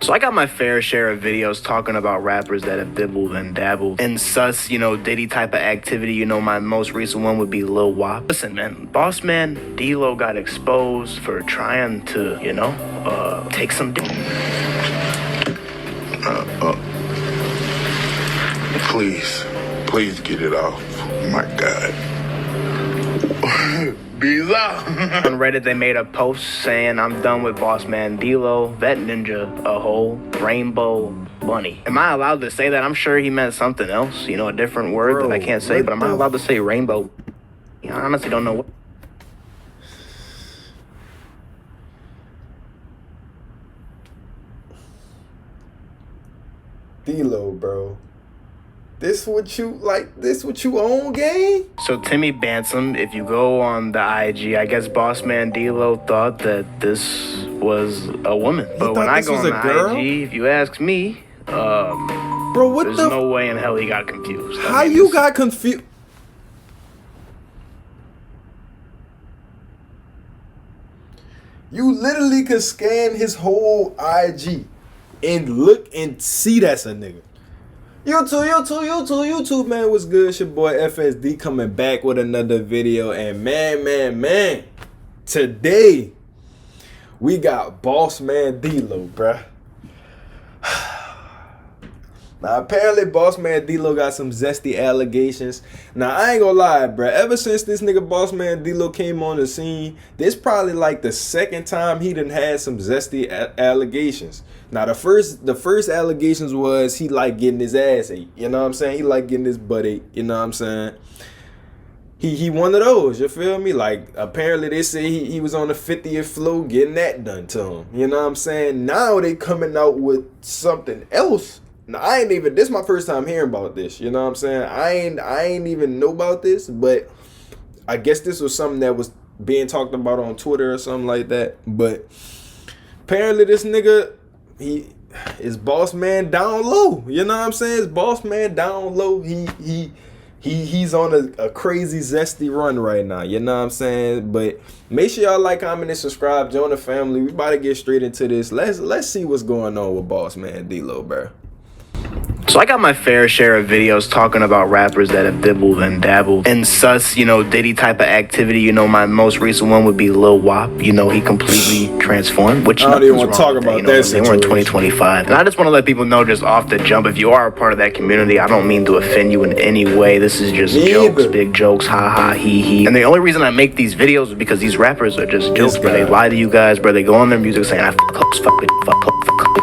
So I got my fair share of videos talking about rappers that have dibbled and dabbled in sus, Diddy type of activity. My most recent one would be Lil Wop. Listen, man, BossMan DLo got exposed for trying to, take some dick. Please get it off. My God. On Reddit, they made a post saying, "I'm done with BossMan DLo, Vet Ninja, a whole rainbow bunny." Am I allowed to say that? I'm sure he meant something else, a different word that I can't say, but am I allowed to say rainbow? I honestly don't know what. DLo, bro. This what you own, gang? So Timmy Bansom, if you go on the IG, I guess BossMan DLo thought that this was a woman. But when I go on the IG, if you ask me, bro, what there's no way in hell he got confused. How you got confused? You literally could scan his whole IG and look and see that's a nigga. YouTube, man, what's good? It's your boy FSdee coming back with another video. And man, today we got BossMan DLo, bruh. Now, apparently, BossMan DLo got some zesty allegations. Now, I ain't gonna lie, bruh. Ever since this nigga BossMan DLo came on the scene, this probably like the second time he done had some zesty allegations. Now, the first allegations was he like getting his ass ate. You know what I'm saying? He like getting his butt ate. You know what I'm saying? He one of those, you feel me? Like, apparently they say he was on the 50th floor getting that done to him. You know what I'm saying? Now they coming out with something else. Now, this is my first time hearing about this. You know what I'm saying? I ain't even know about this, but I guess this was something that was being talked about on Twitter or something like that. But apparently this nigga, he is BossMan Downlow. You know what I'm saying? It's BossMan Downlow. He's on a crazy zesty run right now. You know what I'm saying? But make sure y'all like, comment, and subscribe. Join the family. We about to get straight into this. Let's see what's going on with BossMan DLo, bro. So I got my fair share of videos talking about rappers that have dibbled and dabbled in sus, Diddy type of activity. My most recent one would be Lil Wop. He completely transformed, which I don't even want to talk about that. We're in 2025. And I just want to let people know just off the jump, if you are a part of that community, I don't mean to offend you in any way. This is just jokes, big jokes, ha ha, he. And the only reason I make these videos is because these rappers are just jokes, bro. They lie to you guys, bro. They go on their music saying, I fuck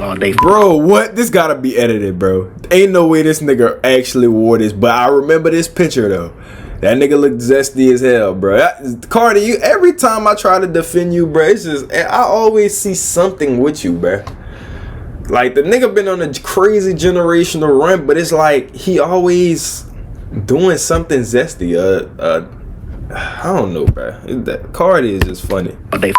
all day. Bro, what? This gotta be edited, bro. Ain't no way this nigga actually wore this, but I remember this picture though. That nigga looked zesty as hell, bro. Cardi, every time I try to defend you, bro, it's just, I always see something with you, bro. Like, the nigga been on a crazy generational run, but it's like he always doing something zesty. I don't know, bro. Cardi is just funny. They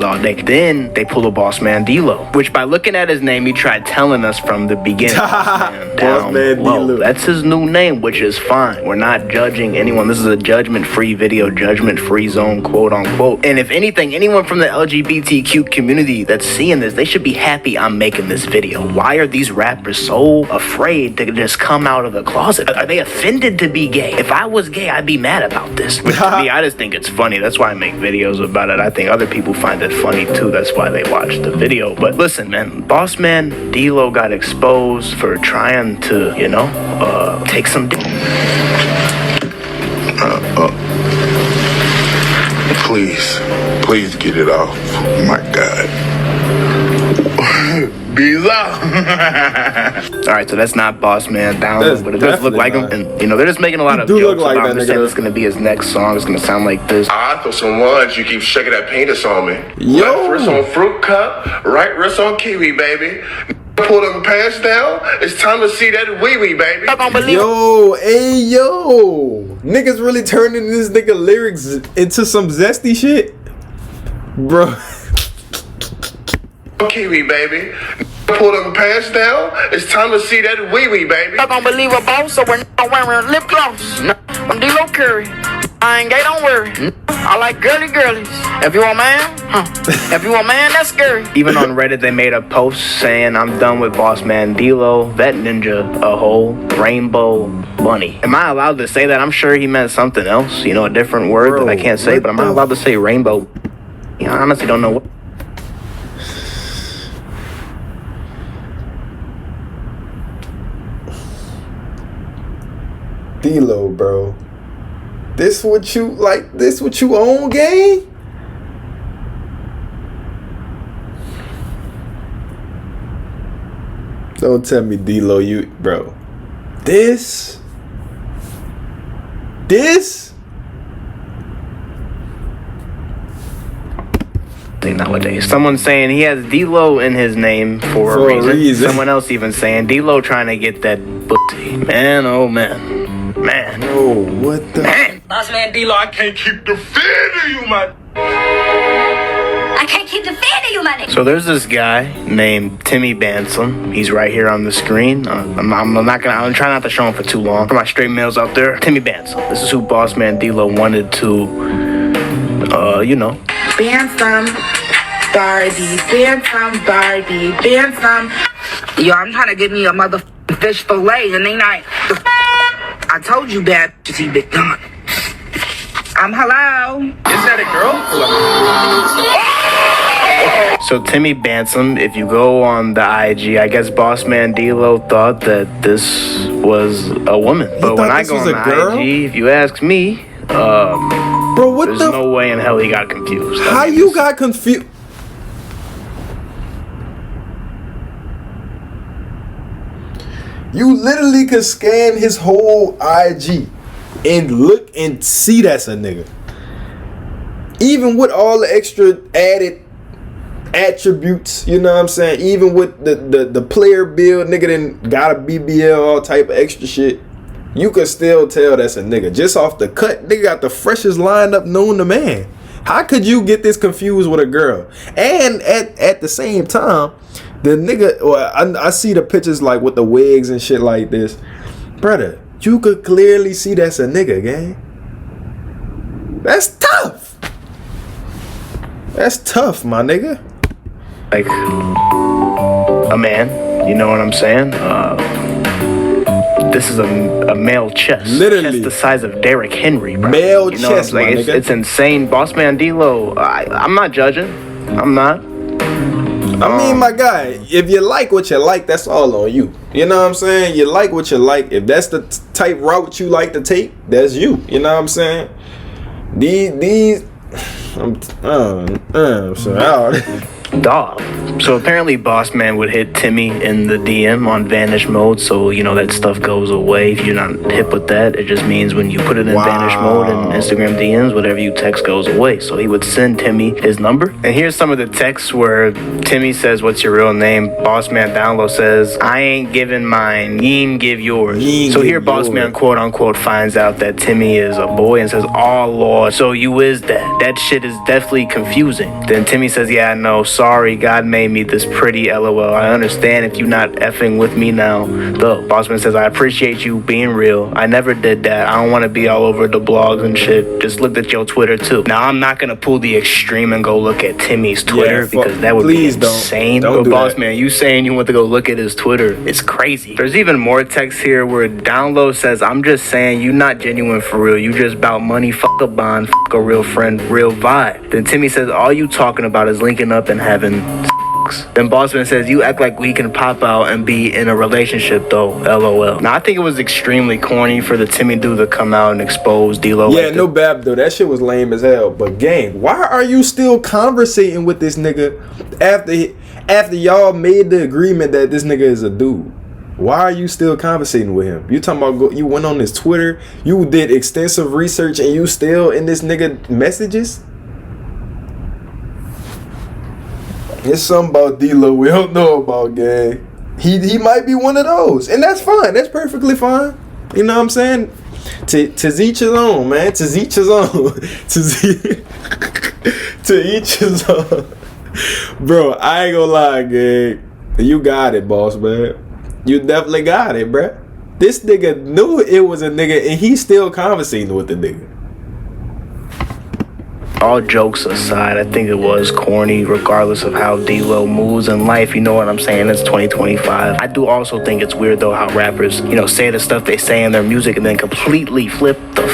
all day. Then they pull a BossMan DLo, which by looking at his name, he tried telling us from the beginning. BossMan DLo. That's his new name, which is fine. We're not judging anyone. This is a judgment-free video, judgment-free zone, quote unquote. And if anything, anyone from the LGBTQ community that's seeing this, they should be happy I'm making this video. Why are these rappers so afraid to just come out of the closet? Are they offended to be gay? If I was gay, I'd be mad about this. Which to me, I just think it's funny. That's why I make videos about it. I think other people find it funny too. That's why they watch the video. But listen, man, BossMan DLo got exposed for trying to, take some dick. Please get it off. My God. Alright, so that's not BossMan Downlow, but it does look like him. And they're just making a lot of jokes look like about that saying it's gonna be his next song. It's gonna sound like this. I throw some ones, you keep shaking that penis on me. Yo. Left wrist on fruit cup, right wrist on kiwi, baby. Pull them pants down. It's time to see that wee-wee, baby. Yo, hey, yo. Niggas really turning this nigga lyrics into some zesty shit? Bro. Kiwi, baby. Pull them pants down. It's time to see that wee-wee, baby. I don't believe a boss, so we're not wearing lip gloss. No, I'm DLo Curry. I ain't gay, don't worry. I like girly girlies. If you want man, if you want man, that's scary. Even on Reddit, they made a post saying, I'm done with BossMan DLo, that ninja, a whole rainbow bunny. Am I allowed to say that? I'm sure he meant something else, you know, a different word that I can't say, but am I allowed to say rainbow? I honestly don't know what. DLo, bro. This what you like? This what you own, gang? Don't tell me DLo, you bro. This nowadays. Someone's saying he has DLo in his name for a reason. Someone else even saying DLo trying to get that pussy. Man, oh man. Man. Oh, what the? Man, BossMan DLo, I can't keep defending you, man. I can't keep defending you, my nigga. So there's this guy named Timmy Bansom. He's right here on the screen. I'm trying not to show him for too long. For my straight males out there, Timmy Bansom. This is who BossMan DLo wanted to, you know. Bansom, Barbie, Bansom, Barbie, Bansom. Yo, I'm trying to get me a motherfucking fish fillet, and they not. I told you bad to see Big Don. Hello. Is that a girl? So Timmy Bansom, if you go on the IG, I guess BossMan DLo thought that this was a woman. But when I go on the IG, if you ask me, bro, what there's the? no way in hell he got confused. How you got confused? You literally could scan his whole IG and look and see that's a nigga. Even with all the extra added attributes, you know what I'm saying? Even with the player build, nigga done got a BBL, all type of extra shit. You could still tell that's a nigga. Just off the cut, nigga got the freshest lineup known to man. How could you get this confused with a girl? And at the same time, the nigga, well, I see the pictures like with the wigs and shit like this. Brother, you could clearly see that's a nigga, gang. That's tough. That's tough, my nigga. Like a man, you know what I'm saying? This is a male chest. Literally. Chest the size of Derrick Henry, bro. Male you know chest, like, my nigga. It's insane. BossMan DLo, I'm not judging. I'm not. I mean, my guy, if you like what you like, that's all on you. You know what I'm saying? You like what you like. If that's the type route you like to take, that's you. You know what I'm saying? I'm sorry. Dog. So apparently BossMan would hit Timmy in the DM on vanish mode, so you know that stuff goes away. If you're not hip with that, it just means when you put it in vanish mode in Instagram DMs, whatever you text goes away. So he would send Timmy his number. And here's some of the texts where Timmy says, "What's your real name?" BossMan Downlow says, "I ain't giving mine, ye ain't give yours." So here BossMan quote unquote finds out that Timmy is a boy and says, "Oh Lord, so you is that? That shit is definitely confusing." Then Timmy says, "Yeah, I know. Sorry, God made me this pretty, LOL. I understand if you not effing with me now, though." BossMan says, "I appreciate you being real. I never did that. I don't want to be all over the blogs and shit. Just looked at your Twitter too." Now, I'm not going to pull the extreme and go look at Timmy's Twitter because that would be insane. But BossMan, you saying you want to go look at his Twitter, it's crazy. There's even more text here where Download says, "I'm just saying you not genuine for real. You just about money, fuck a bond, fuck a real friend, real vibe." Then Timmy says, "All you talking about is linking up and having sex." Then BossMan says, "You act like we can pop out and be in a relationship though, LOL." Now I think it was extremely corny for the Timmy dude to come out and expose DLo. Yeah, no bad though. That shit was lame as hell. But gang, why are you still conversating with this nigga after y'all made the agreement that this nigga is a dude? Why are you still conversating with him? You talking about you went on his Twitter, you did extensive research, and you still in this nigga messages? It's something about DLo we don't know about, gang. He might be one of those, and that's fine. That's perfectly fine. You know what I'm saying? To each his own, man. To each his own. To each his own. Bro, I ain't gonna lie, gang. You got it, boss, man. You definitely got it, bruh. This nigga knew it was a nigga, and he's still conversating with the nigga. All jokes aside, I think it was corny, regardless of how DLo moves in life. You know what I'm saying? It's 2025. I do also think it's weird though how rappers, say the stuff they say in their music and then completely flip the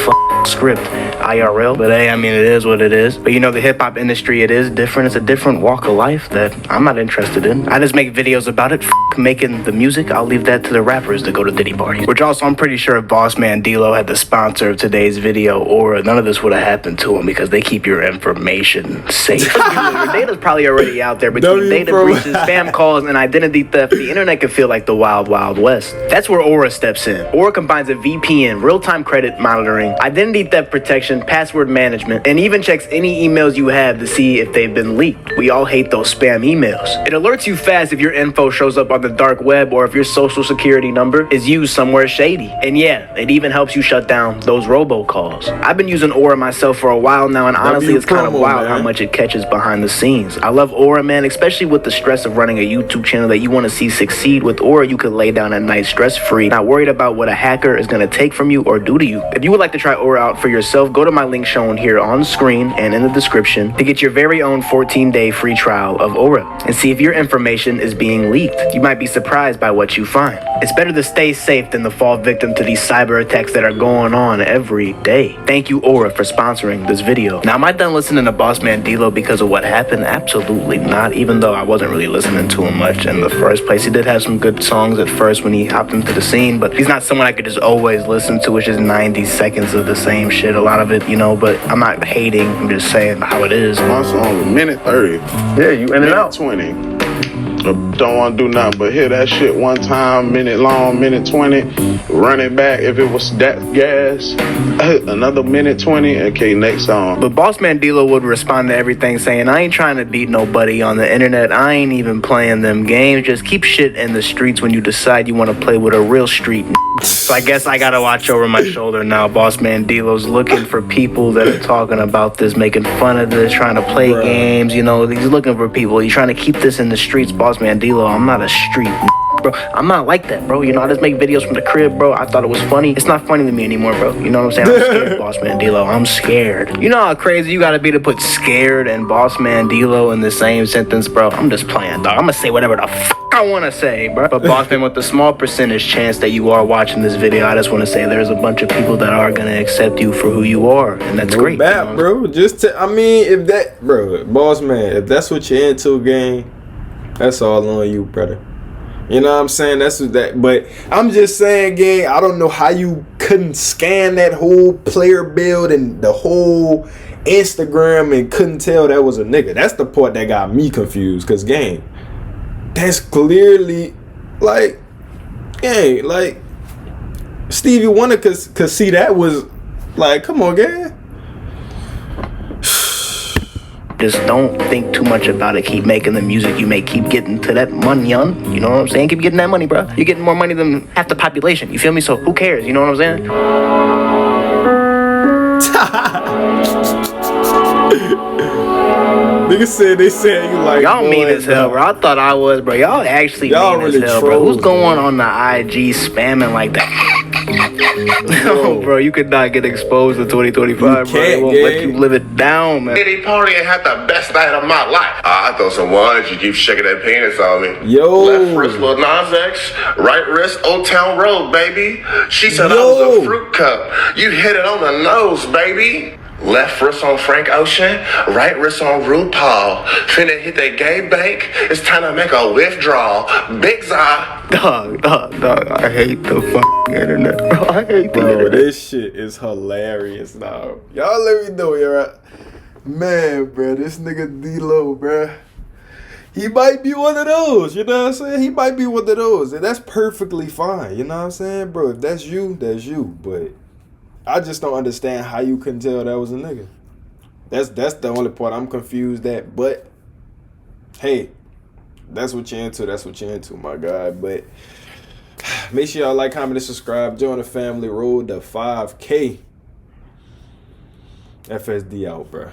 script IRL. But hey, I mean, it is what it is. But the hip hop industry, it is different. It's a different walk of life that I'm not interested in. I just make videos about it. Making the music, I'll leave that to the rappers to go to Diddy parties. Which also, I'm pretty sure if BossMan Downlow had the sponsor of today's video, or none of this would have happened to him because they keep your information safe. Your data's probably already out there between data breaches, spam calls, and identity theft. The internet can feel like the wild, wild west. That's where Aura steps in. Aura combines a VPN, real-time credit monitoring, identity theft protection, password management, and even checks any emails you have to see if they've been leaked. We all hate those spam emails. It alerts you fast if your info shows up on the dark web or if your social security number is used somewhere shady. And yeah, it even helps you shut down those robocalls. I've been using Aura myself for a while now, and honestly, it's kind of wild how much it catches behind the scenes. I love Aura, man, especially with the stress of running a YouTube channel that you want to see succeed. With Aura, you could lay down at night stress-free, not worried about what a hacker is going to take from you or do to you. If you would like to try Aura out for yourself, go to my link shown here on screen and in the description to get your very own 14-day free trial of Aura and see if your information is being leaked. You might be surprised by what you find. It's better to stay safe than to fall victim to these cyber attacks that are going on every day. Thank you, Aura, for sponsoring this video. Now, am I done listening to BossMan Downlow because of what happened? Absolutely not, even though I wasn't really listening to him much in the first place. He did have some good songs at first when he hopped into the scene, but he's not someone I could just always listen to. It's just 90 seconds of the same shit, a lot of it, but I'm not hating. I'm just saying how it is. My song was minute 30. Yeah, you in and out. 20. Don't want to do nothing but hear that shit one time, minute long, minute 20, run it back if it was that gas, another minute 20, okay, next song. But BossMan Downlow would respond to everything saying, I ain't trying to beat nobody on the internet, I ain't even playing them games, just keep shit in the streets when you decide you want to play with a real street. So I guess I gotta watch over my shoulder now. BossMan Downlow's looking for people that are talking about this, making fun of this, trying to play games, he's looking for people. He's trying to keep this in the streets. BossMan Downlow, I'm not a street bro. I'm not like that, bro. I just make videos from the crib, bro. I thought it was funny. It's not funny to me anymore, bro. You know what I'm saying? I'm scared, BossMan Downlow. I'm scared. You know how crazy you gotta be to put scared and BossMan Downlow in the same sentence, bro? I'm just playing, dog. I'm gonna say whatever the I want to say, bro. But BossMan, with the small percentage chance that you are watching this video, I just want to say there's a bunch of people that are gonna accept you for who you are, and that's great. Bad, bro. If that, bro, BossMan, if that's what you're into, gang, that's all on you, brother. You know what I'm saying? That's what that. But I'm just saying, gang, I don't know how you couldn't scan that whole player build and the whole Instagram and couldn't tell that was a nigga. That's the part that got me confused, cause gang, that's clearly like Stevie Wonder could see that was like, come on, gang. Just don't think too much about it. Keep making the music you make. Keep getting to that money, on. You know what I'm saying? Keep getting that money, bro. You're getting more money than half the population. You feel me? So who cares? You know what I'm saying? Niggas said they said you like y'all mean as hell, bro. I thought I was, bro. Y'all actually mean really as hell, bro. Who's going on the IG spamming like that? No, bro, you could not get exposed in 2025, bro. They won't let you live it down, man. Diddy party and had the best night of my life. I throw some ones, you keep shaking that penis on me. Yo. Left wrist Lil Nas X, right wrist Old Town Road, baby. She said I was a fruit cup. You hit it on the nose, baby. Left wrist on Frank Ocean, right wrist on RuPaul. Finna hit that gay bank. It's time to make a withdrawal. Big Zah. Dog. I hate the fucking internet, bro. I hate the internet. This shit is hilarious now. Y'all let me know, y'all. Man, bro, this nigga DLo, bro. He might be one of those, you know what I'm saying? He might be one of those, and that's perfectly fine, you know what I'm saying, bro? If that's you, that's you, but I just don't understand how you couldn't tell that was a nigga. That's the only part I'm confused at. But hey, that's what you're into. That's what you're into, my guy. But make sure y'all like, comment, and subscribe. Join the family. Road to 5K. FSD out, bro.